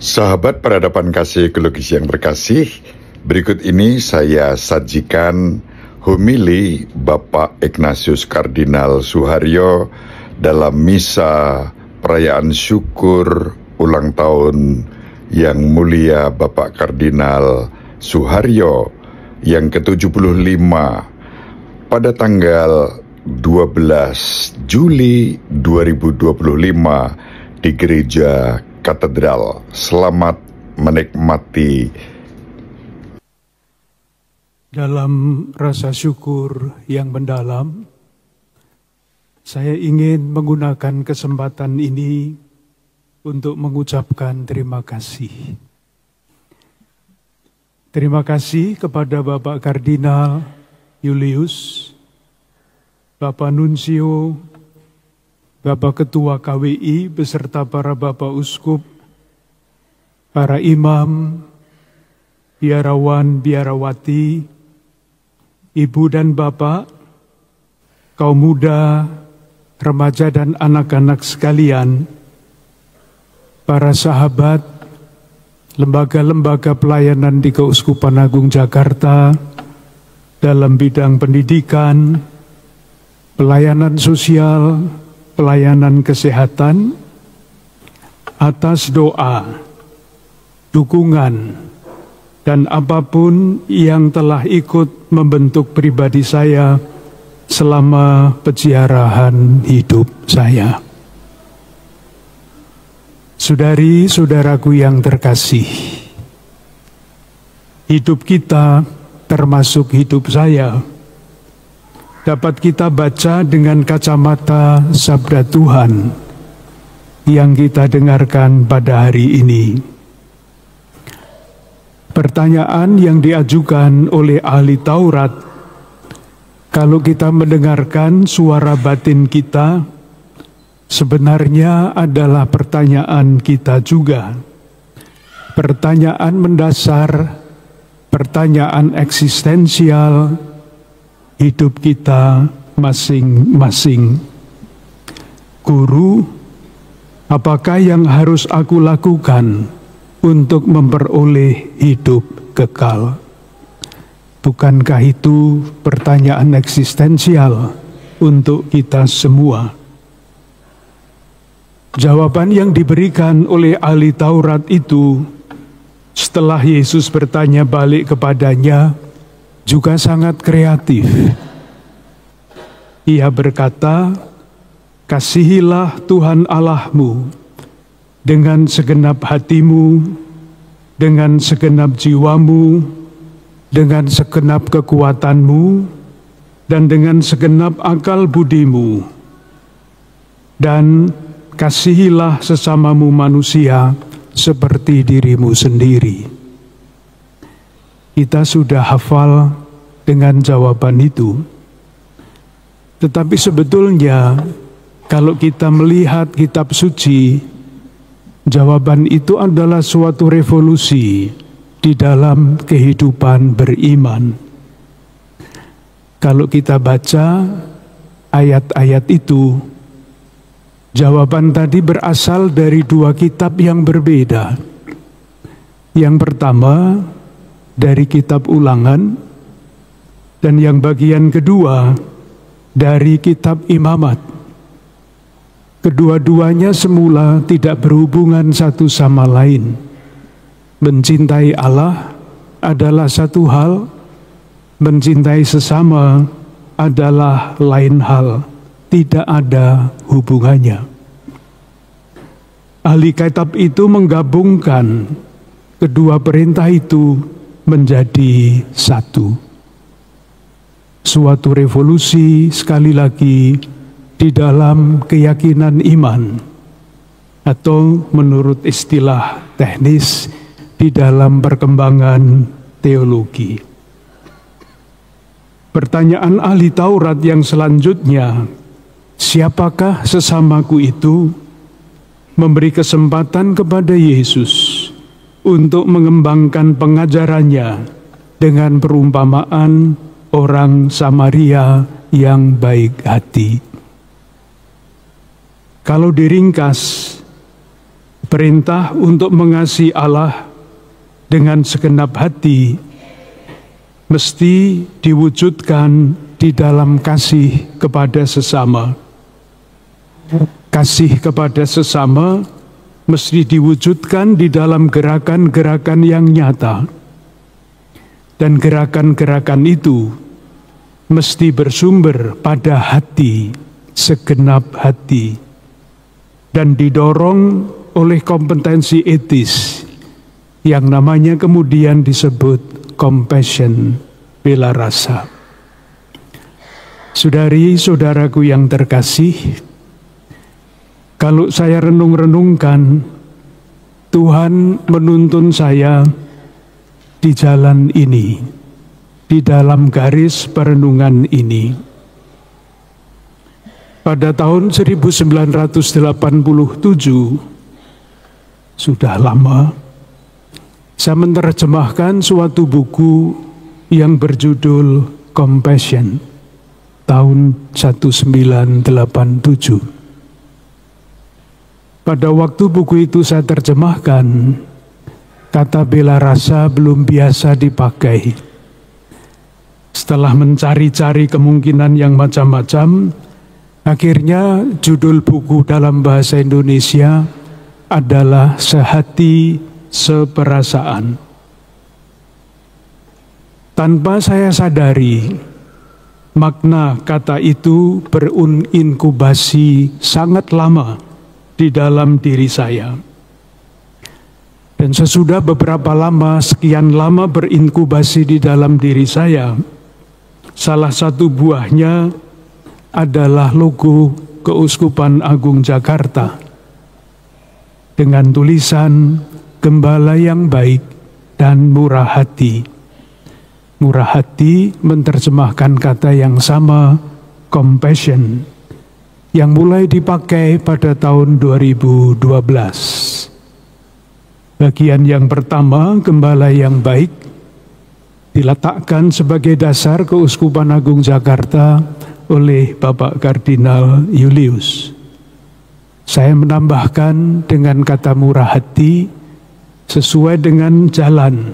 Sahabat peradaban kasih ekologis yang terkasih, berikut ini saya sajikan homili Bapak Ignatius Kardinal Suharyo dalam misa perayaan syukur ulang tahun Yang Mulia Bapak Kardinal Suharyo yang ke-75 pada tanggal 12 Juli 2025 di Gereja Katedral. Selamat menikmati. Dalam rasa syukur yang mendalam, saya ingin menggunakan kesempatan ini untuk mengucapkan terima kasih. Terima kasih kepada Bapak Kardinal Julius, Bapak Nuncio, Bapak Ketua KWI beserta para Bapak Uskup, para imam, biarawan, biarawati, ibu dan bapak, kaum muda, remaja dan anak-anak sekalian, para sahabat, lembaga-lembaga pelayanan di Keuskupan Agung Jakarta dalam bidang pendidikan, pelayanan sosial, pelayanan kesehatan, atas doa, dukungan, dan apapun yang telah ikut membentuk pribadi saya selama peziarahan hidup saya. Saudari-saudaraku yang terkasih, hidup kita termasuk hidup saya dapat kita baca dengan kacamata sabda Tuhan yang kita dengarkan pada hari ini. Pertanyaan yang diajukan oleh ahli Taurat, kalau kita mendengarkan suara batin kita, sebenarnya adalah pertanyaan kita juga. Pertanyaan mendasar, pertanyaan eksistensial, hidup kita masing-masing. Guru, apakah yang harus aku lakukan untuk memperoleh hidup kekal? Bukankah itu pertanyaan eksistensial untuk kita semua? Jawaban yang diberikan oleh ahli Taurat itu setelah Yesus bertanya balik kepadanya juga sangat kreatif. Ia berkata, "Kasihilah Tuhan Allahmu dengan segenap hatimu, dengan segenap jiwamu, dengan segenap kekuatanmu, dan dengan segenap akal budimu. Dan kasihilah sesamamu manusia seperti dirimu sendiri." Kita sudah hafal dengan jawaban itu. Tetapi sebetulnya kalau kita melihat kitab suci, jawaban itu adalah suatu revolusi di dalam kehidupan beriman. Kalau kita baca ayat-ayat itu, jawaban tadi berasal dari dua kitab yang berbeda. Yang pertama dari kitab Ulangan, dan yang bagian kedua dari kitab Imamat. Kedua-duanya semula tidak berhubungan satu sama lain. Mencintai Allah adalah satu hal, mencintai sesama adalah lain hal, tidak ada hubungannya. Ahli kitab itu menggabungkan kedua perintah itu menjadi satu. Suatu revolusi sekali lagi di dalam keyakinan iman, atau menurut istilah teknis di dalam perkembangan teologi. Pertanyaan ahli Taurat yang selanjutnya, siapakah sesamaku itu, memberi kesempatan kepada Yesus untuk mengembangkan pengajarannya dengan perumpamaan orang Samaria yang baik hati. Kalau diringkas, perintah untuk mengasihi Allah dengan segenap hati mesti diwujudkan di dalam kasih kepada sesama. Kasih kepada sesama mesti diwujudkan di dalam gerakan-gerakan yang nyata. Dan gerakan-gerakan itu mesti bersumber pada hati, segenap hati, dan didorong oleh kompetensi etis yang namanya kemudian disebut compassion, bela rasa. Saudari-saudaraku yang terkasih, kalau saya renung-renungkan, Tuhan menuntun saya di jalan ini, di dalam garis perenungan ini. Pada tahun 1987, sudah lama, saya menerjemahkan suatu buku yang berjudul Compassion, tahun 1987. Pada waktu buku itu saya terjemahkan, kata bela rasa belum biasa dipakai. Setelah mencari-cari kemungkinan yang macam-macam, akhirnya judul buku dalam bahasa Indonesia adalah Sehati Seperasaan. Tanpa saya sadari, makna kata itu berinkubasi sangat lama di dalam diri saya. Dan sesudah beberapa lama, sekian lama berinkubasi di dalam diri saya, salah satu buahnya adalah logo Keuskupan Agung Jakarta dengan tulisan Gembala yang baik dan murah hati. Murah hati menerjemahkan kata yang sama, compassion, yang mulai dipakai pada tahun 2012. Bagian yang pertama, Gembala yang baik, diletakkan sebagai dasar Keuskupan Agung Jakarta oleh Bapak Kardinal Julius. Saya menambahkan dengan kata murah hati sesuai dengan jalan,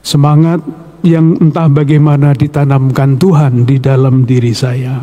semangat yang entah bagaimana ditanamkan Tuhan di dalam diri saya.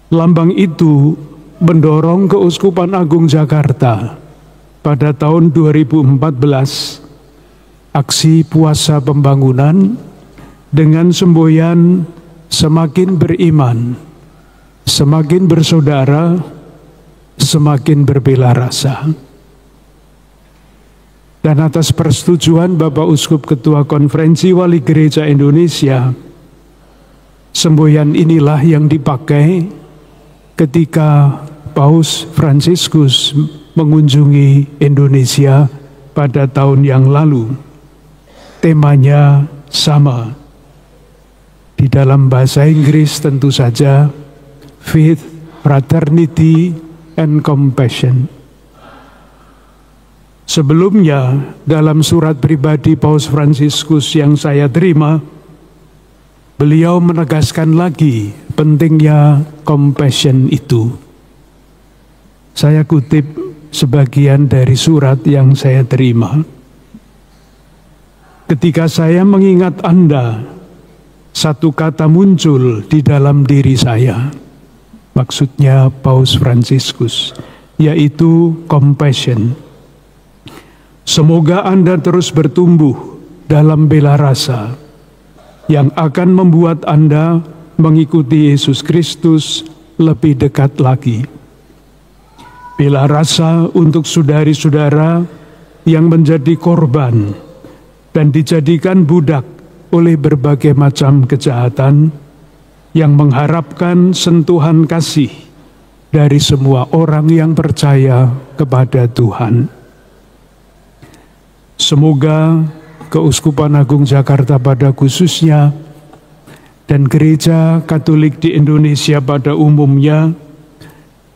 Lambang itu mendorong Keuskupan Agung Jakarta pada tahun 2014 aksi puasa pembangunan dengan semboyan semakin beriman, semakin bersaudara, semakin berbela rasa. Dan atas persetujuan Bapak Uskup Ketua Konferensi Wali Gereja Indonesia, semboyan inilah yang dipakai ketika Paus Fransiskus mengunjungi Indonesia pada tahun yang lalu. Temanya sama. Di dalam bahasa Inggris tentu saja, faith, fraternity, and compassion. Sebelumnya, dalam surat pribadi Paus Fransiskus yang saya terima, beliau menegaskan lagi pentingnya compassion itu. Saya kutip sebagian dari surat yang saya terima. Ketika saya mengingat Anda, satu kata muncul di dalam diri saya. Maksudnya Paus Fransiskus, yaitu compassion. Semoga Anda terus bertumbuh dalam bela rasa yang akan membuat Anda mengikuti Yesus Kristus lebih dekat lagi. Bela rasa untuk saudari-saudara yang menjadi korban dan dijadikan budak oleh berbagai macam kejahatan, yang mengharapkan sentuhan kasih dari semua orang yang percaya kepada Tuhan. Semoga Keuskupan Agung Jakarta pada khususnya dan Gereja Katolik di Indonesia pada umumnya,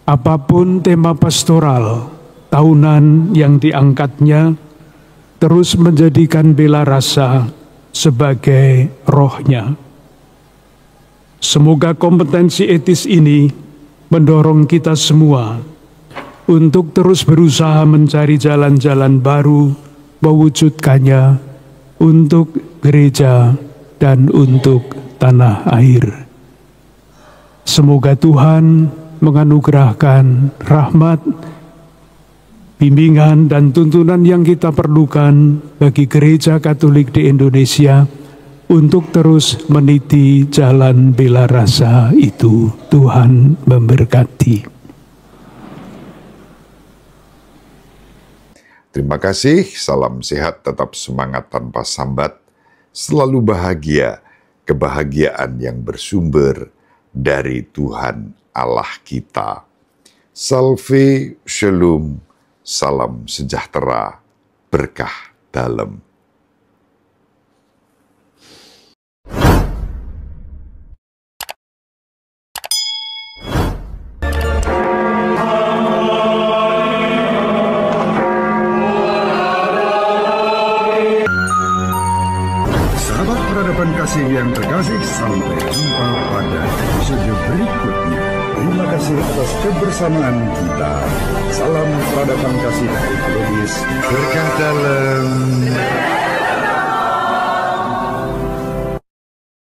apapun tema pastoral tahunan yang diangkatnya, terus menjadikan bela rasa sebagai rohnya. Semoga kompetensi etis ini mendorong kita semua untuk terus berusaha mencari jalan-jalan baru mewujudkannya untuk gereja dan untuk tanah air. Semoga Tuhan menganugerahkan rahmat, bimbingan dan tuntunan yang kita perlukan bagi Gereja Katolik di Indonesia untuk terus meniti jalan bela rasa itu. Tuhan memberkati. Terima kasih, salam sehat, tetap semangat tanpa sambat, selalu bahagia, kebahagiaan yang bersumber dari Tuhan Allah kita. Salve, shalom, salam sejahtera, berkah dalam. Peradaban kasih yang terkasih, sampai jumpa pada episode berikutnya. Terima kasih atas kebersamaan kita. Salam peradaban kasih ekologis, berkah dalam.